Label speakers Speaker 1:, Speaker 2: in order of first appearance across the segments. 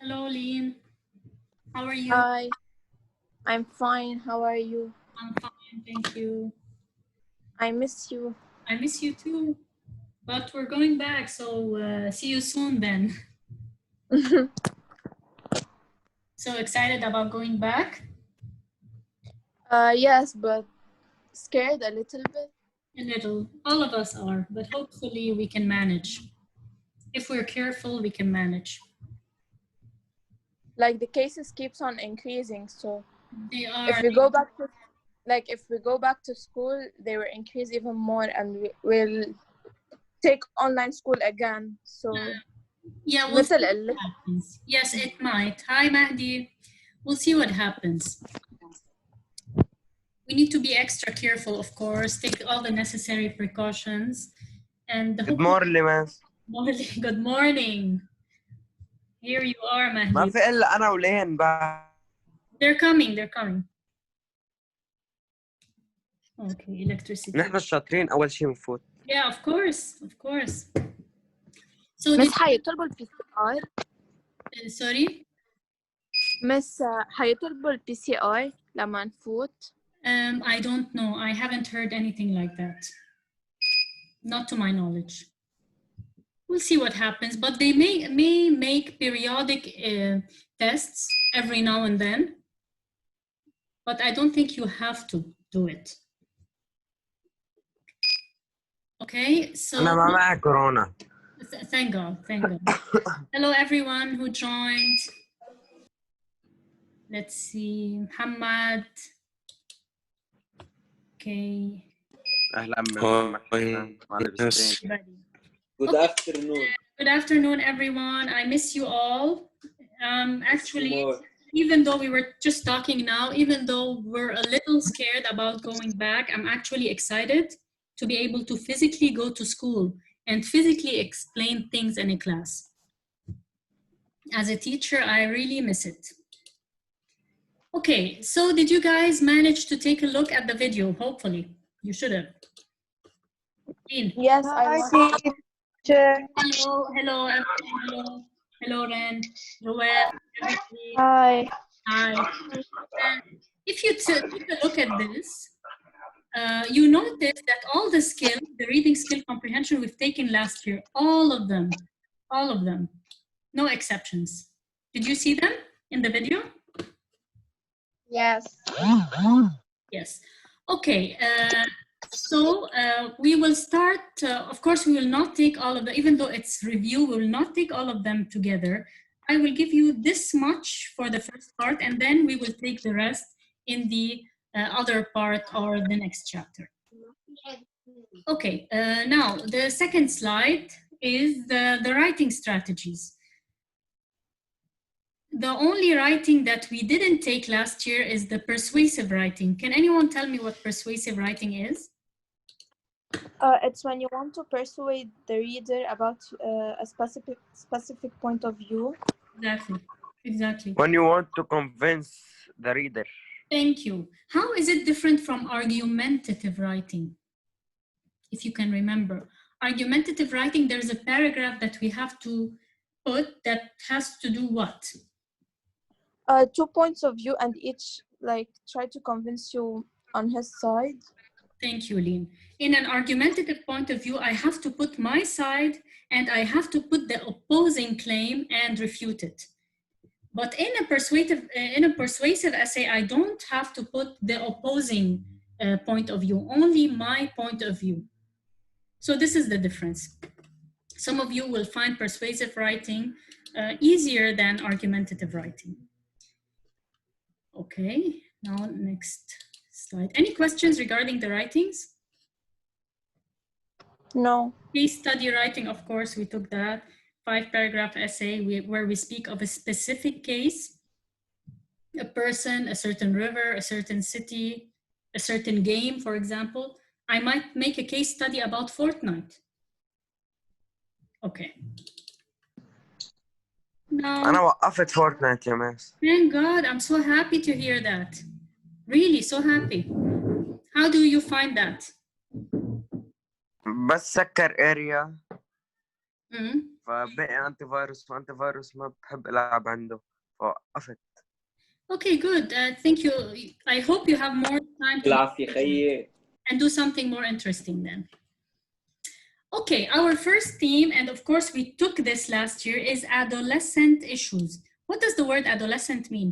Speaker 1: Hello, Lean. How are you?
Speaker 2: Hi, I'm fine. How are you?
Speaker 1: I'm fine, thank you.
Speaker 2: I miss you.
Speaker 1: I miss you too. But we're going back, so see you soon then. So excited about going back?
Speaker 2: Yes, but scared a little bit.
Speaker 1: A little. All of us are, but hopefully we can manage. If we're careful, we can manage.
Speaker 2: Like the cases keeps on increasing, so
Speaker 1: They are.
Speaker 2: if we go back to school, they will increase even more, and we'll take online school again. So
Speaker 1: Yeah, we'll see
Speaker 2: little a
Speaker 1: what
Speaker 2: little.
Speaker 1: happens. Yes, it might. Hi, Mahdi. We'll see what happens. We need to be extra careful, of course, take all the necessary precautions. And
Speaker 3: Good morning, Mas.
Speaker 1: Good morning. Here you are,
Speaker 3: ما
Speaker 1: Mahdi.
Speaker 3: في إلا أنا ولين بعد.
Speaker 1: They're coming. Okay, electricity.
Speaker 3: نحن الشاطرين أول شيء نفوت.
Speaker 1: Yeah, of course. So
Speaker 2: مس حيطلبوا البي سي ار.
Speaker 1: sorry.
Speaker 2: مس حيطلبوا البي سي ار لما نفوت.
Speaker 1: I don't know. I haven't heard anything like that. Not to my knowledge. We'll see what happens, but they may make periodic tests every now and then. But I don't think you have to do it. Okay, so
Speaker 3: أنا ما معي كورونا.
Speaker 1: thank God. Hello, everyone who joined. Let's see, Muhammad. Okay.
Speaker 3: أهلا بمحمد.
Speaker 4: Good afternoon.
Speaker 1: Good afternoon, everyone. I miss you all. Actually, even though we were just talking now, even though we're a little scared about going back, I'm actually excited to be able to physically go to school and physically explain things in a class. As a teacher, I really miss it. Okay, so did you guys manage to take a look at the video? Hopefully, you should have.
Speaker 2: Yes, I want.
Speaker 1: Hello, Ren, Joelle, everybody.
Speaker 2: Hi.
Speaker 1: And if you take a look at this, you notice that all the skills, the reading skill comprehension we've taken last year, all of them, no exceptions. Did you see them in the video?
Speaker 2: Yes.
Speaker 1: Yes. Okay. So we will start, of course, we will not take all of them, even though it's review, we will not take all of them together. I will give you this much for the first part, and then we will take the rest in the other part or the next chapter. Okay, now the second slide is the writing strategies. The only writing that we didn't take last year is the persuasive writing. Can anyone tell me what persuasive writing is?
Speaker 2: It's when you want to persuade the reader about a specific point of view.
Speaker 1: Exactly.
Speaker 3: When you want to convince the reader.
Speaker 1: Thank you. How is it different from argumentative writing? If you can remember. Argumentative writing, there's a paragraph that we have to put that has to do what?
Speaker 2: 2 points of view, and each try to convince you on his side.
Speaker 1: Thank you, Lynn. In an argumentative point of view, I have to put my side and I have to put the opposing claim and refute it. But in a persuasive essay, I don't have to put the opposing point of view, only my point of view. So this is the difference. Some of you will find persuasive writing easier than argumentative writing. Okay, now next slide. Any questions regarding the writings?
Speaker 2: No.
Speaker 1: Case study writing, of course, we took that. 5-paragraph essay where we speak of a specific case, a person, a certain river, a certain city, a certain game, for example. I might make a case study about Fortnite. Okay. Now,
Speaker 3: أنا وقفت فورتنايت يا ماس.
Speaker 1: thank God, I'm so happy to hear that. Really, so happy. How do you find that?
Speaker 3: بس سكر اريا فبقي انتي فيروس وانتي فيروس ما بحب العب عنده فوقفت.
Speaker 1: Okay, good. Thank you. I hope you have more time to
Speaker 4: العافية خيي.
Speaker 1: and do something more interesting then. Okay, our first theme, and of course we took this last year, is adolescent issues. What does the word adolescent mean?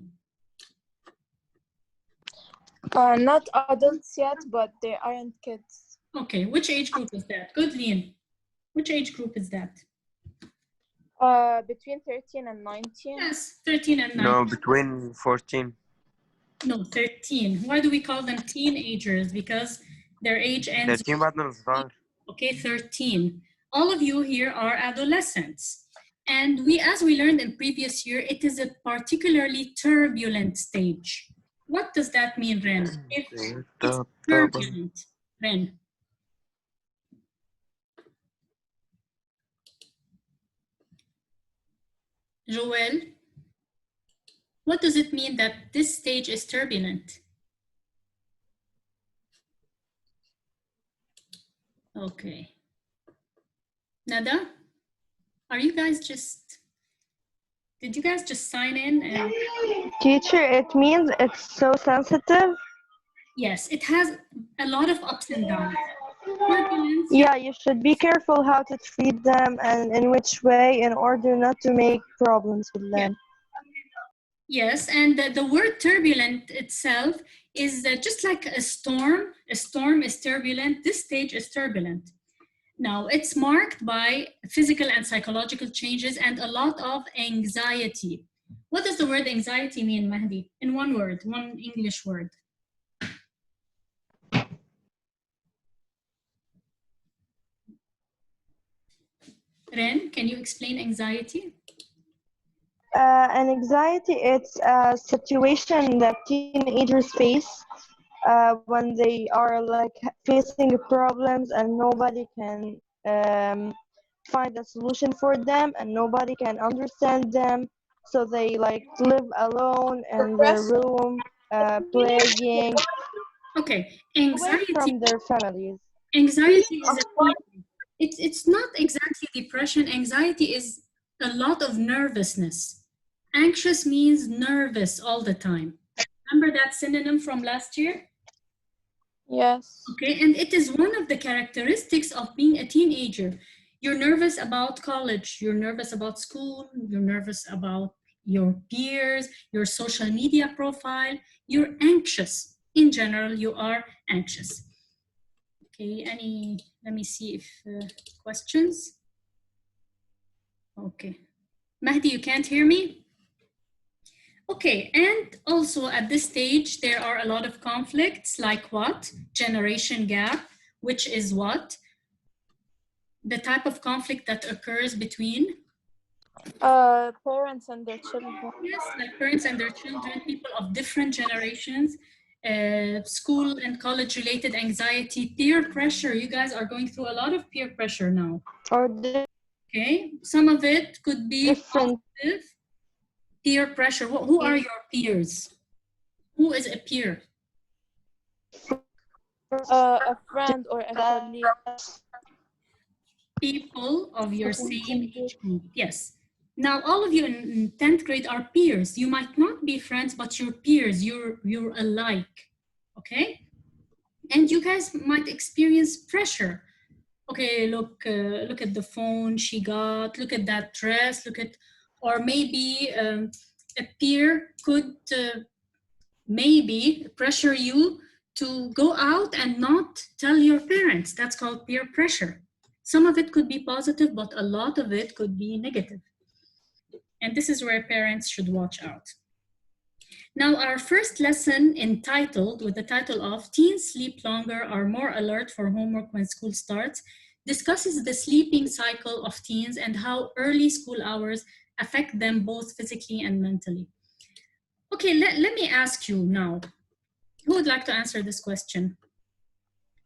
Speaker 2: Not adults yet, but they aren't kids.
Speaker 1: Okay, which age group is that? Good, Liam. Which age group is that?
Speaker 2: Between 13 and 19.
Speaker 1: Yes, 13 and 19.
Speaker 3: No, between 14.
Speaker 1: No, 13. Why do we call them teenagers? Because their age ends.
Speaker 3: 13 بعدنا صغار.
Speaker 1: Okay, 13. All of you here are adolescents. And as we learned in previous year, it is a particularly turbulent stage. What does that mean, Ren? It's turbulent. Ren. Joel, what does it mean that this stage is turbulent? Okay. Nada, are you guys did you guys just sign in? And...
Speaker 5: Teacher, it means it's so sensitive.
Speaker 1: Yes, it has a lot of ups and downs. Turbulence.
Speaker 5: Yeah, you should be careful how to treat them and in which way in order not to make problems with them.
Speaker 1: Yes, and the word turbulent itself is just like a storm. A storm is turbulent. This stage is turbulent. Now, it's marked by physical and psychological changes and a lot of anxiety. What does the word anxiety mean, Mahdi? In one word, one English word. Ren, can you explain anxiety?
Speaker 5: An anxiety, it's a situation that teenagers face when they are like facing problems and nobody can find a solution for them and nobody can understand them. So they like live alone in their room, playing.
Speaker 1: Okay,
Speaker 5: anxiety from their families.
Speaker 1: Anxiety is it's not exactly depression. Anxiety is a lot of nervousness. Anxious means nervous all the time. Remember that synonym from last year?
Speaker 2: Yes.
Speaker 1: Okay, and it is one of the characteristics of being a teenager. You're nervous about college, you're nervous about school, you're nervous about your peers, your social media profile, you're anxious. In general, you are anxious. Okay, let me see if questions. Okay, Mahdi, you can't hear me? Okay, and also at this stage, there are a lot of conflicts, like what? Generation gap, which is what? The type of conflict that occurs between?
Speaker 2: Parents and their children.
Speaker 1: Yes, like parents and their children, people of different generations, school and college related anxiety, peer pressure. You guys are going through a lot of peer pressure now. Okay, some of it could be positive. Peer pressure. Who are your peers? Who is a peer?
Speaker 2: A friend or a colleague.
Speaker 1: People of your same age group. Yes. Now, all of you in 10th grade are peers. You might not be friends, but you're peers. You're alike. Okay? And you guys might experience pressure. Okay, look at the phone she got. Look at that dress. Look at. Or maybe a peer could maybe pressure you to go out and not tell your parents. That's called peer pressure. Some of it could be positive, but a lot of it could be negative. And this is where parents should watch out. Now, our first lesson entitled with the title of Teens Sleep Longer, Are More Alert for Homework When School Starts, discusses the sleeping cycle of teens and how early school hours affect them both physically and mentally. Okay, let me ask you now. Who would like to answer this question?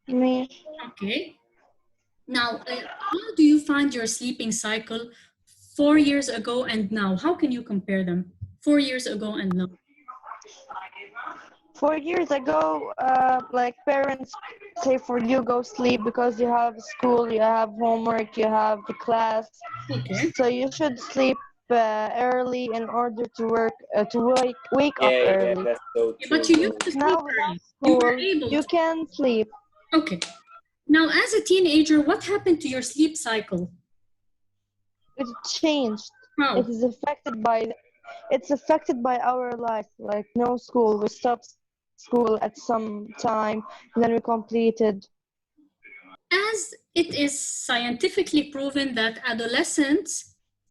Speaker 5: Me.
Speaker 1: Okay. Now, how do you find your sleeping cycle 4 years ago and now? How can you compare them? 4 years ago and now.
Speaker 5: 4 years ago, like parents say for you go sleep because you have school, you have homework, you have the class,
Speaker 1: Okay.
Speaker 5: so you should sleep early in order to wake up
Speaker 4: Yeah,
Speaker 5: early.
Speaker 4: that's so
Speaker 1: But
Speaker 4: true,
Speaker 1: you
Speaker 4: bro.
Speaker 1: used to sleep
Speaker 5: Now without
Speaker 1: early. You were
Speaker 5: school,
Speaker 1: able
Speaker 5: you
Speaker 1: to.
Speaker 5: can sleep.
Speaker 1: Okay. Now, as a teenager, what happened to your sleep cycle?
Speaker 5: It changed.
Speaker 1: How?
Speaker 5: It's affected by our life. Like no school, we stopped school at some time, and then we completed.
Speaker 1: As it is scientifically proven that adolescents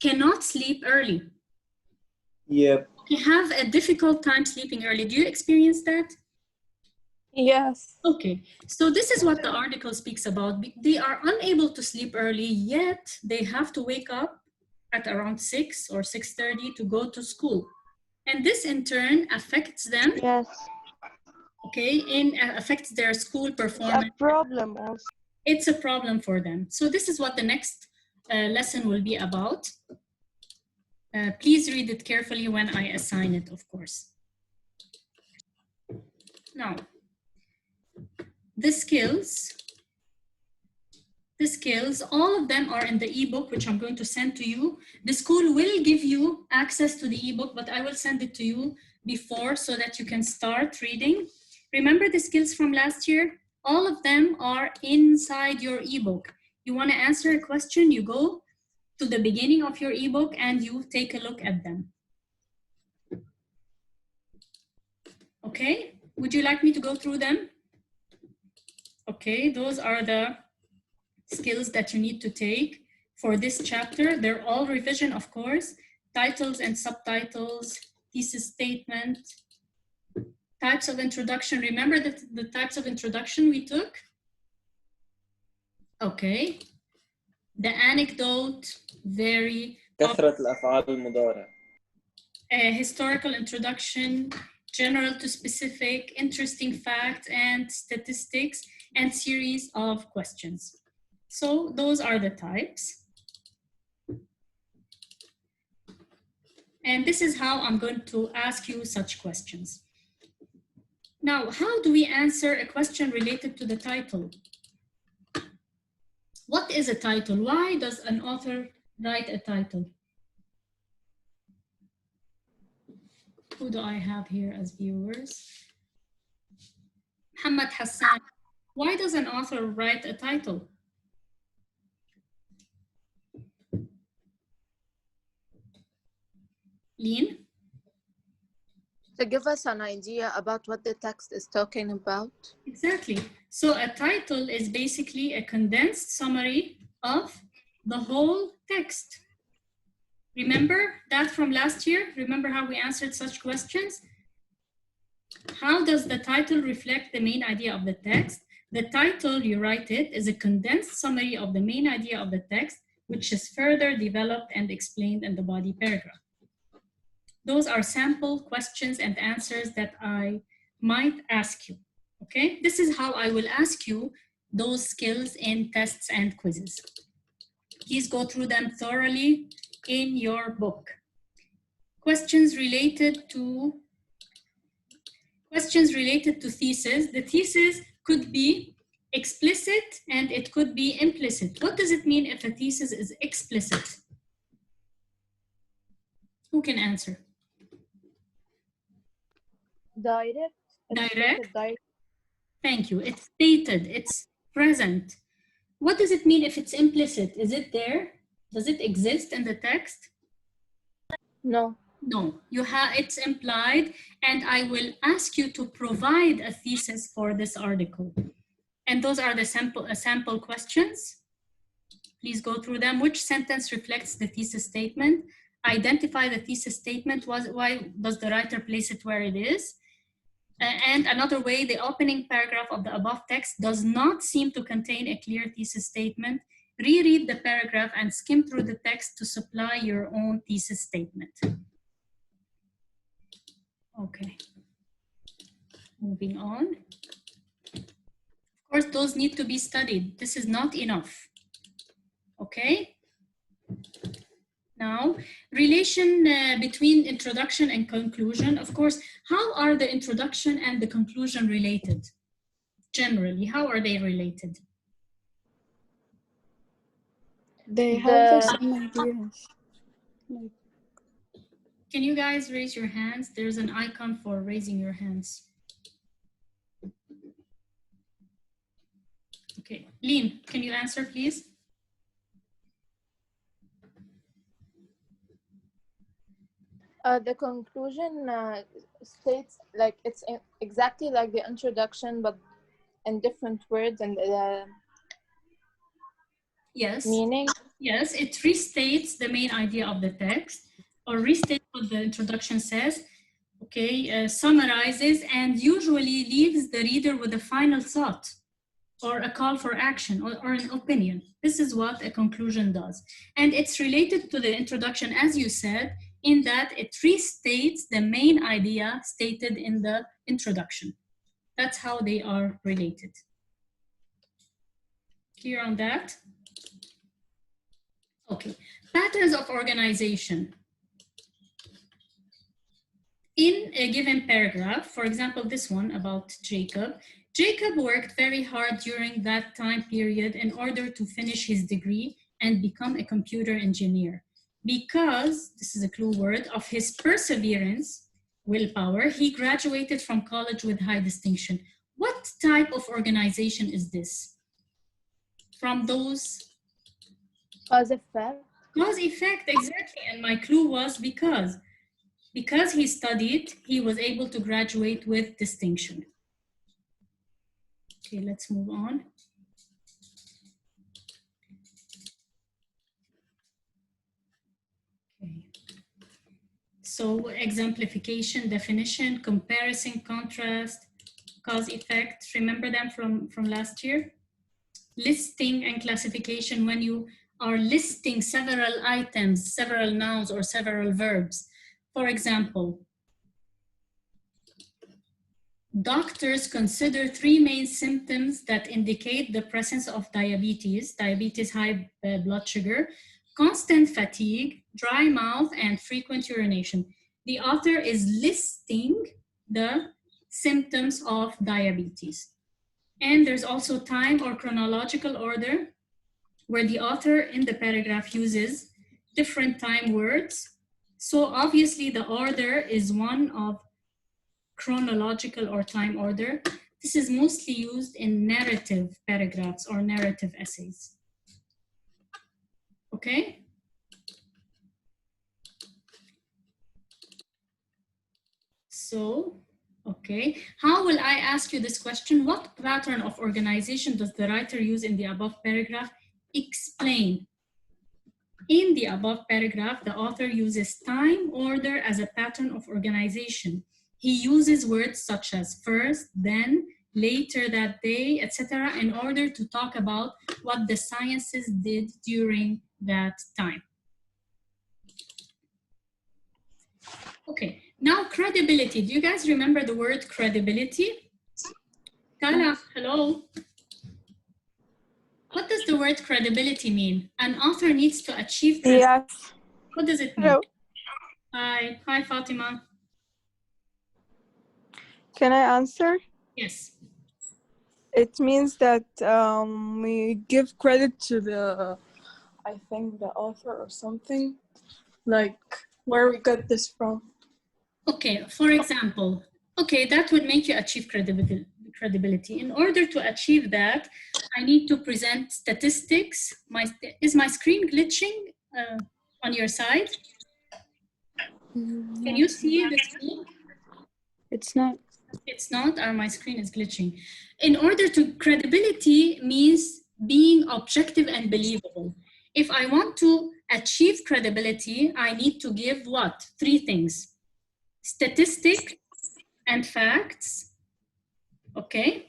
Speaker 1: cannot sleep early.
Speaker 4: Yep.
Speaker 1: They have a difficult time sleeping early. Do you experience that?
Speaker 2: Yes.
Speaker 1: Okay, so this is what the article speaks about. They are unable to sleep early, yet they have to wake up at around 6 or 6:30 to go to school. And this in turn affects them,
Speaker 5: Yes,
Speaker 1: okay, affects their school
Speaker 5: it's a
Speaker 1: performance.
Speaker 5: problem also.
Speaker 1: It's a problem for them. So this is what the next lesson will be about. Please read it carefully when I assign it, of course. Now, the skills, all of them are in the ebook, which I'm going to send to you. The school will give you access to the ebook, but I will send it to you before so that you can start reading. Remember the skills from last year? All of them are inside your ebook. You want to answer a question, you go to the beginning of your ebook and you take a look at them. Okay, would you like me to go through them? Okay, those are the skills that you need to take for this chapter. They're all revision, of course. Titles and subtitles, thesis statement, types of introduction. Remember the types of introduction we took? Okay. The anecdote, very
Speaker 4: كثرة الأفعال المضارع.
Speaker 1: historical introduction, general to specific, interesting facts and statistics, and series of questions. So those are the types. And this is how I'm going to ask you such questions. Now, how do we answer a question related to the title? What is a title? Why does an author write a title? Who do I have here as viewers? Muhammad Hassan. Why does an author write a title? Lean?
Speaker 2: To give us an idea about what the text is talking about.
Speaker 1: Exactly. So a title is basically a condensed summary of the whole text. Remember that from last year? Remember how we answered such questions? How does the title reflect the main idea of the text? The title, you write it, is a condensed summary of the main idea of the text, which is further developed and explained in the body paragraph. Those are sample questions and answers that I might ask you, okay? This is how I will ask you those skills in tests and quizzes. Please go through them thoroughly in your book. Questions related to thesis. The thesis could be explicit and it could be implicit. What does it mean if a thesis is explicit? Who can answer?
Speaker 5: Direct.
Speaker 1: Direct. Thank you. It's stated, it's present. What does it mean if it's implicit? Is it there? Does it exist in the text?
Speaker 2: No.
Speaker 1: No, it's implied, and I will ask you to provide a thesis for this article. And those are the sample questions. Please go through them. Which sentence reflects the thesis statement? Identify the thesis statement. Why does the writer place it where it is? And another way, the opening paragraph of the above text does not seem to contain a clear thesis statement. Reread the paragraph and skim through the text to supply your own thesis statement. Okay, moving on. Of course, those need to be studied. This is not enough. Okay? Now, relation between introduction and conclusion. Of course, how are the introduction and the conclusion related? Generally, how are they related?
Speaker 6: They have the same ideas. Like,
Speaker 1: can you guys raise your hands? There's an icon for raising your hands. Okay, Lean, can you answer, please?
Speaker 2: The conclusion states like it's exactly like the introduction, but in different words and
Speaker 1: Yes.
Speaker 2: meaning.
Speaker 1: Yes, it restates the main idea of the text, or restates what the introduction says, okay, summarizes, and usually leaves the reader with a final thought or a call for action or an opinion. This is what a conclusion does. And it's related to the introduction, as you said, in that it restates the main idea stated in the introduction. That's how they are related. Clear on that? Okay, patterns of organization. In a given paragraph, for example, this one about Jacob, Jacob worked very hard during that time period in order to finish his degree and become a computer engineer. Because, this is a clue word, of his perseverance, willpower, he graduated from college with high distinction. What type of organization is this? From those?
Speaker 2: Cause effect.
Speaker 1: Cause effect, exactly. And my clue was because. Because he studied, he was able to graduate with distinction. Okay, let's move on. Okay. So exemplification, definition, comparison, contrast, cause effect. Remember them from last year? Listing and classification, when you are listing several items, several nouns or several verbs. For example, doctors consider 3 main symptoms that indicate the presence of diabetes, high blood sugar, constant fatigue, dry mouth, and frequent urination. The author is listing the symptoms of diabetes. And there's also time or chronological order, where the author in the paragraph uses different time words. So obviously the order is one of chronological or time order. This is mostly used in narrative paragraphs or narrative essays. Okay? So, okay. How will I ask you this question? What pattern of organization does the writer use in the above paragraph? Explain. In the above paragraph, the author uses time order as a pattern of organization. He uses words such as first, then, later that day, etc., in order to talk about what the sciences did during that time. Okay, now credibility. Do you guys remember the word credibility? Kala, hello. What does the word credibility mean? An author needs to achieve credibility.
Speaker 6: yes.
Speaker 1: What does it mean?
Speaker 6: Hello.
Speaker 1: Hi, Fatima.
Speaker 6: Can I answer?
Speaker 1: Yes.
Speaker 6: It means that we give credit to the, I think, the author or something, like where we got this from.
Speaker 1: Okay, for example, okay, that would make you achieve credibility. In order to achieve that, I need to present statistics. Is my screen glitching on your side? Can you see the screen?
Speaker 6: It's not.
Speaker 1: It's not, or my screen is glitching. In order to, credibility means being objective and believable. If I want to achieve credibility, I need to give what? 3 things. Statistics and facts, okay?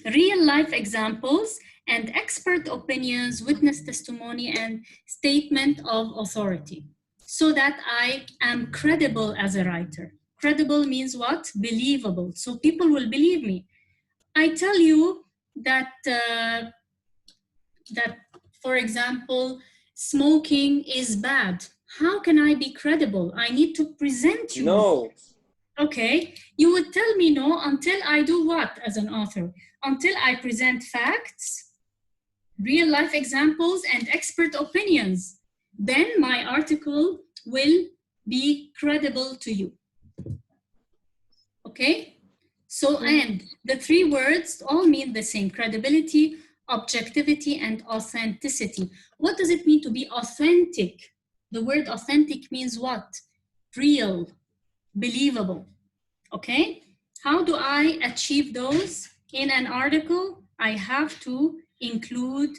Speaker 1: Real life examples and expert opinions, witness testimony, and statement of authority, so that I am credible as a writer. Credible means what? Believable. So people will believe me. I tell you that, for example, smoking is bad. How can I be credible? I need to present you.
Speaker 4: No.
Speaker 1: Okay, you would tell me no until I do what as an author? Until I present facts, real life examples, and expert opinions. Then my article will be credible to you. Okay? So, and the three words all mean the same: credibility, objectivity, and authenticity. What does it mean to be authentic? The word authentic means what? Real, believable. Okay? How do I achieve those in an article? I have to include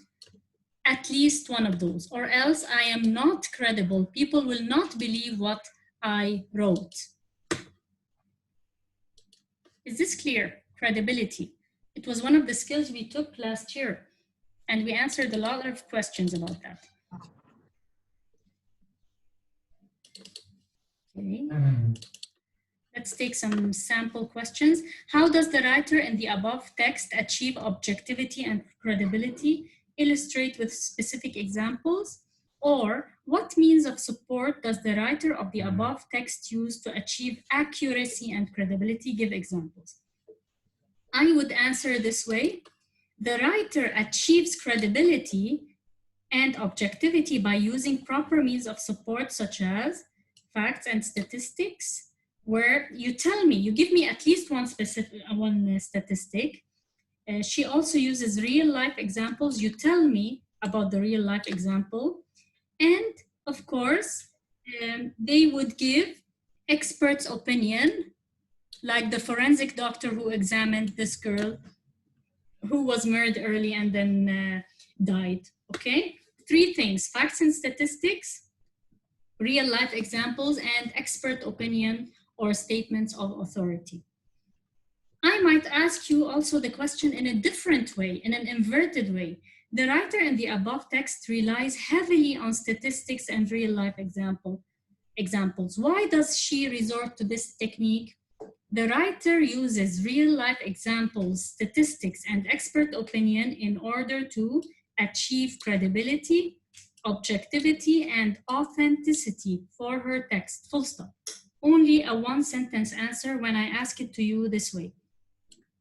Speaker 1: at least one of those, or else I am not credible. People will not believe what I wrote. Is this clear? Credibility. It was one of the skills we took last year, and we answered a lot of questions about that. Okay. Let's take some sample questions. How does the writer in the above text achieve objectivity and credibility? Illustrate with specific examples. Or what means of support does the writer of the above text use to achieve accuracy and credibility? Give examples. I would answer this way. The writer achieves credibility and objectivity by using proper means of support, such as facts and statistics, where you tell me, you give me at least one statistic. She also uses real life examples. You tell me about the real life example. And of course, they would give experts' opinion, like the forensic doctor who examined this girl who was murdered early and then died, okay? Three things: facts and statistics, real life examples, and expert opinion or statements of authority. I might ask you also the question in a different way, in an inverted way. The writer in the above text relies heavily on statistics and real life examples. Why does she resort to this technique? The writer uses real life examples, statistics, and expert opinion in order to achieve credibility, objectivity, and authenticity for her text, full stop. Only a one-sentence answer when I ask it to you this way.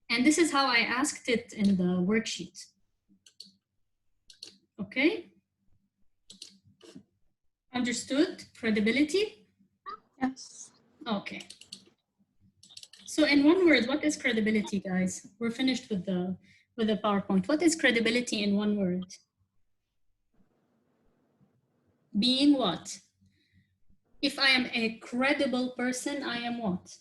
Speaker 1: And this is how I asked it in the worksheet. Okay? Understood? Credibility?
Speaker 6: Yes.
Speaker 1: Okay. So in one word, what is credibility, guys? We're finished with the PowerPoint. What is credibility in one word? Being what? If I am a credible person, I am what?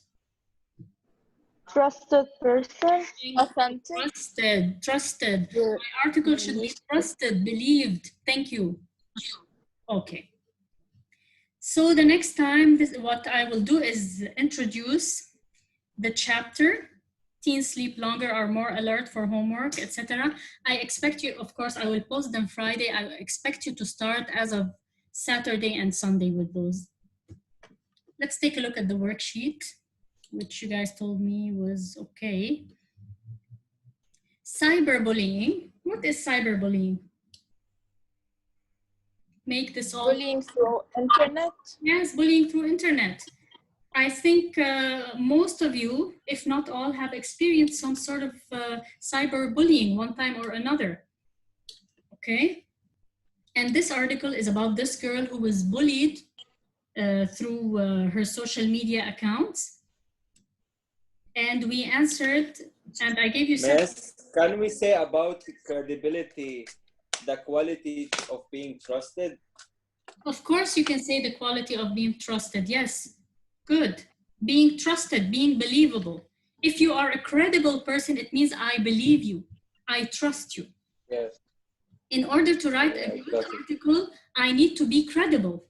Speaker 5: Trusted person.
Speaker 2: Authentic.
Speaker 1: Trusted. My article should be trusted, believed. Thank you. Okay. So the next time, what I will do is introduce the chapter, teens sleep longer, are more alert for homework, etc. I expect you, of course, I will post them Friday. I expect you to start as of Saturday and Sunday with those. Let's take a look at the worksheet, which you guys told me was okay. Cyberbullying. What is cyberbullying? Make this all.
Speaker 2: Bullying through internet.
Speaker 1: Yes, bullying through internet. I think most of you, if not all, have experienced some sort of cyberbullying one time or another. Okay? And this article is about this girl who was bullied through her social media accounts. And we answered, and I gave you some.
Speaker 4: Miss, can we say about credibility, the quality of being trusted?
Speaker 1: Of course, you can say the quality of being trusted. Yes, good. Being trusted, being believable. If you are a credible person, it means I believe you. I trust you.
Speaker 4: Yes.
Speaker 1: In order to write a good article, I need to be credible,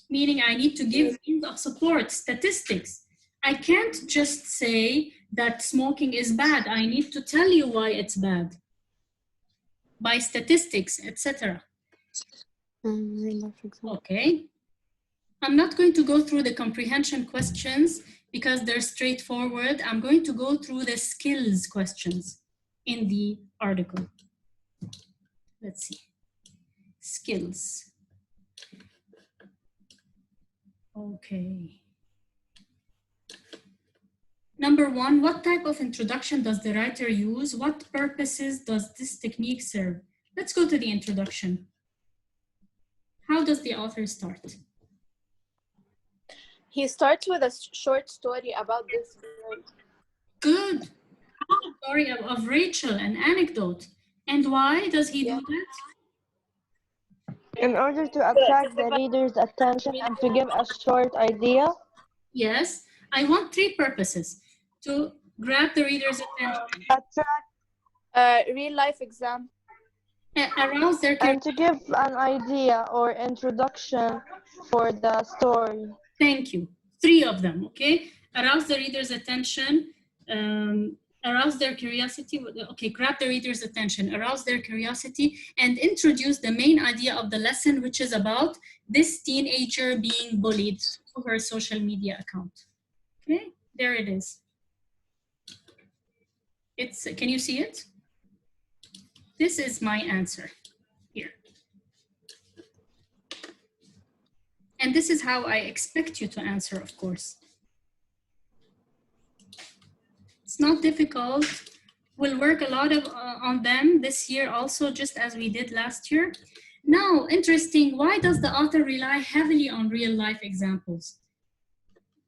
Speaker 1: meaning I need to give means of support, statistics. I can't just say that smoking is bad. I need to tell you why it's bad by statistics, etc. Okay. I'm not going to go through the comprehension questions because they're straightforward. I'm going to go through the skills questions in the article. Let's see. Skills. Okay. Number one, what type of introduction does the writer use? What purposes does this technique serve? Let's go to the introduction. How does the author start?
Speaker 2: He starts with a short story about this girl.
Speaker 1: Good. A story of Rachel, an anecdote. And why does he do that?
Speaker 5: In order to attract the reader's attention and to give a short idea.
Speaker 1: Yes, I want three purposes. To grab the reader's attention,
Speaker 5: Attract
Speaker 2: Real life example.
Speaker 1: arouse their
Speaker 5: and to give an idea or introduction for the story.
Speaker 1: Thank you. Three of them, okay? Arouse the reader's attention, arouse their curiosity, okay, grab the reader's attention, arouse their curiosity, and introduce the main idea of the lesson, which is about this teenager being bullied through her social media account. Okay, there it is. Can you see it? This is my answer here. And this is how I expect you to answer, of course. It's not difficult. We'll work a lot on them this year also, just as we did last year. Now, interesting, why does the author rely heavily on real life examples?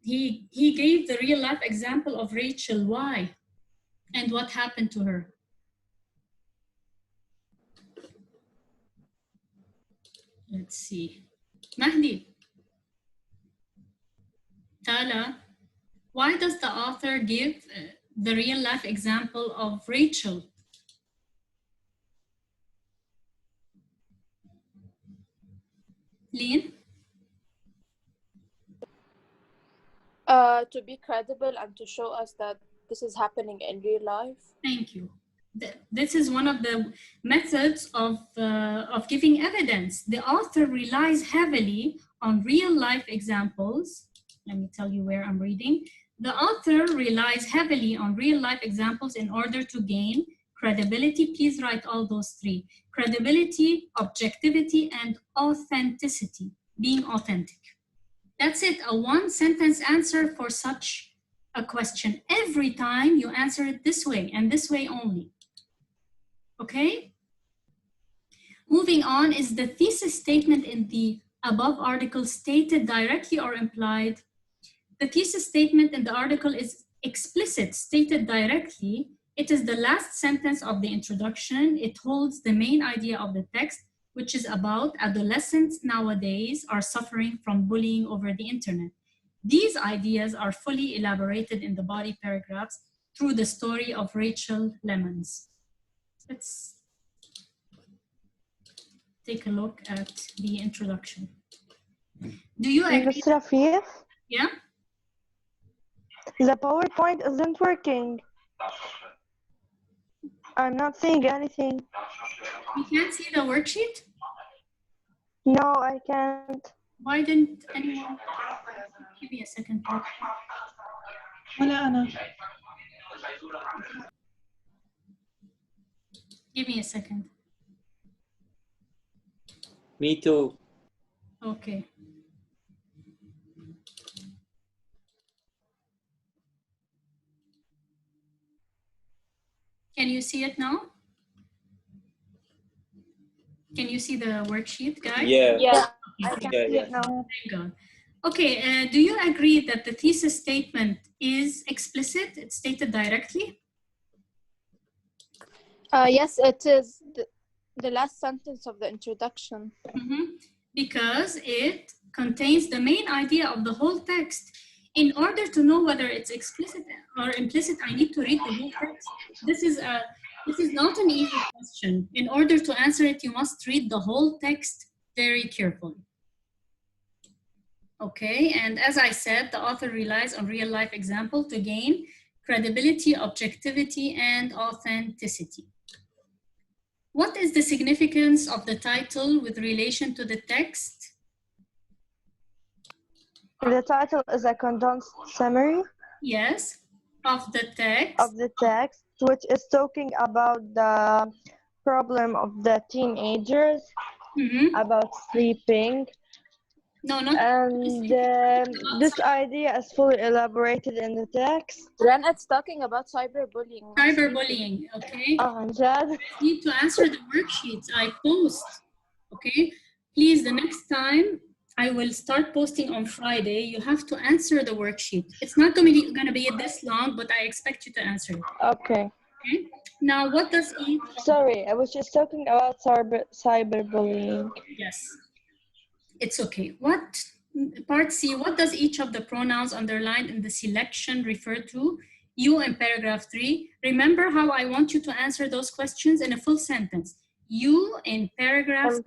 Speaker 1: He gave the real life example of Rachel. Why? And what happened to her? Let's see. Mahdi. Tala, why does the author give the real life example of Rachel? Lean?
Speaker 2: To be credible and to show us that this is happening in real life.
Speaker 1: Thank you. This is one of the methods of giving evidence. The author relies heavily on real life examples. Let me tell you where I'm reading. The author relies heavily on real life examples in order to gain credibility. Please write all those three. Credibility, objectivity, and authenticity, being authentic. That's it, a one-sentence answer for such a question. Every time you answer it this way and this way only. Okay? Moving on, is the thesis statement in the above article stated directly or implied? The thesis statement in the article is explicit, stated directly. It is the last sentence of the introduction. It holds the main idea of the text, which is about adolescents nowadays are suffering from bullying over the internet. These ideas are fully elaborated in the body paragraphs through the story of Rachel Lemons. Let's take a look at the introduction. Do you agree?
Speaker 5: Mr. Rafif,
Speaker 1: Yeah?
Speaker 5: the PowerPoint isn't working. I'm not seeing anything.
Speaker 1: You can't see the worksheet?
Speaker 5: No, I can't.
Speaker 1: Why didn't anyone? Give me a second.
Speaker 7: ولا أنا.
Speaker 1: Give me a second.
Speaker 4: Me too.
Speaker 1: Okay. Can you see it now? Can you see the worksheet, guys?
Speaker 4: Yeah.
Speaker 2: Yeah.
Speaker 5: I can
Speaker 4: Yeah,
Speaker 5: see
Speaker 4: yeah.
Speaker 5: it now.
Speaker 1: Thank God. Okay, do you agree that the thesis statement is explicit? It's stated directly?
Speaker 2: Yes, it is the last sentence of the introduction.
Speaker 1: Because it contains the main idea of the whole text. In order to know whether it's explicit or implicit, I need to read the whole text. This is not an easy question. In order to answer it, you must read the whole text very carefully. Okay, and as I said, the author relies on real-life example to gain credibility, objectivity, and authenticity. What is the significance of the title with relation to the text?
Speaker 5: The title is a condensed summary
Speaker 1: Yes, of the text.
Speaker 5: of the text, which is talking about the problem of the teenagers, about sleeping.
Speaker 1: No, not
Speaker 5: And this idea is fully elaborated in the text.
Speaker 2: Then it's talking about cyberbullying.
Speaker 1: cyberbullying, okay?
Speaker 5: Jad.
Speaker 1: Need to answer the worksheets I post, okay? Please, the next time I will start posting on Friday, you have to answer the worksheet. It's not gonna be this long, but I expect you to answer it,
Speaker 5: Okay.
Speaker 1: okay? Now, what does each,
Speaker 5: Sorry, I was just talking about cyberbullying.
Speaker 1: yes, it's okay. What, part C, what does each of the pronouns underlined in the selection refer to? You in paragraph 3. Remember how I want you to answer those questions in a full sentence. You in paragraph 3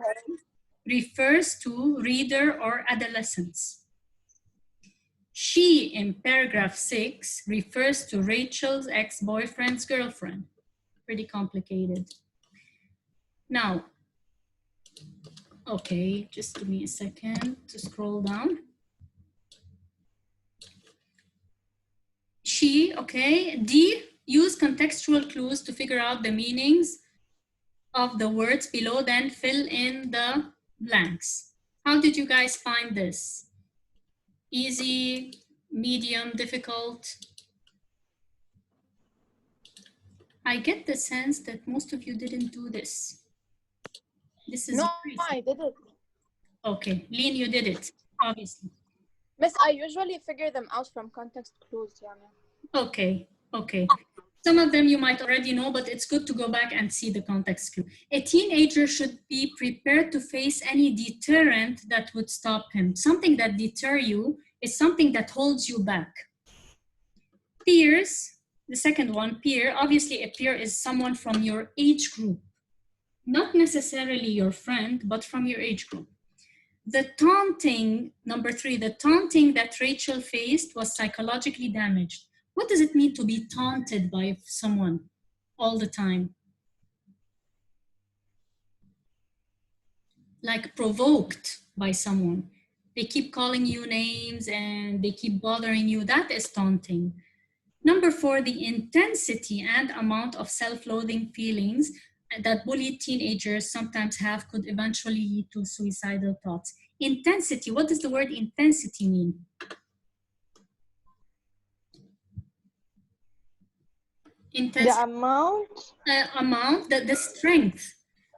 Speaker 1: refers to reader or adolescents. She in paragraph 6 refers to Rachel's ex-boyfriend's girlfriend. Pretty complicated. Now, okay, just give me a second to scroll down. She, okay. D, use contextual clues to figure out the meanings of the words below, then fill in the blanks. How did you guys find this? Easy, medium, difficult? I get the sense that most of you didn't do this. This is
Speaker 2: No,
Speaker 1: very
Speaker 2: I did it.
Speaker 1: okay. Lean, you did it, obviously.
Speaker 2: Miss, I usually figure them out from context clues. Yeah.
Speaker 1: Okay, okay. Some of them you might already know, but it's good to go back and see the context clue. A teenager should be prepared to face any deterrent that would stop him. Something that deter you is something that holds you back. Peers, the second one, peer, obviously a peer is someone from your age group. Not necessarily your friend, but from your age group. The taunting, number 3, the taunting that Rachel faced was psychologically damaged. What does it mean to be taunted by someone all the time? Like provoked by someone. They keep calling you names and they keep bothering you. That is taunting. Number 4, the intensity and amount of self-loathing feelings that bullied teenagers sometimes have could eventually lead to suicidal thoughts. Intensity, what does the word intensity mean? Intensity.
Speaker 5: The amount?
Speaker 1: The strength.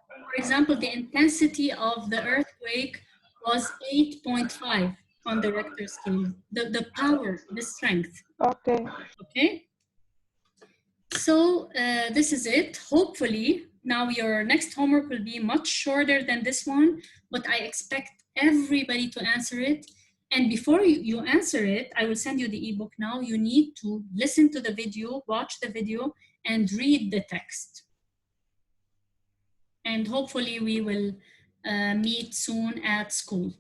Speaker 1: For example, the intensity of the earthquake was 8.5 on the Richter scale. The power, the strength.
Speaker 5: Okay.
Speaker 1: Okay. So this is it. Hopefully, now your next homework will be much shorter than this one, but I expect everybody to answer it. And before you answer it, I will send you the ebook now. You need to listen to the video, watch the video, and read the text. And hopefully we will meet soon at school.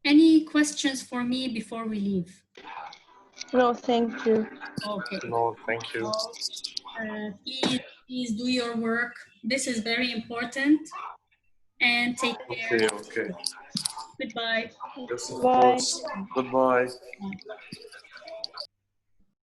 Speaker 1: Any questions for me before we leave?
Speaker 5: No, thank you.
Speaker 1: Okay.
Speaker 8: No, thank you.
Speaker 1: Please do your work. This is very important. And take care.
Speaker 8: Okay.
Speaker 1: Goodbye.
Speaker 8: Yes, of
Speaker 5: Bye.
Speaker 8: course. Goodbye.
Speaker 1: Bye.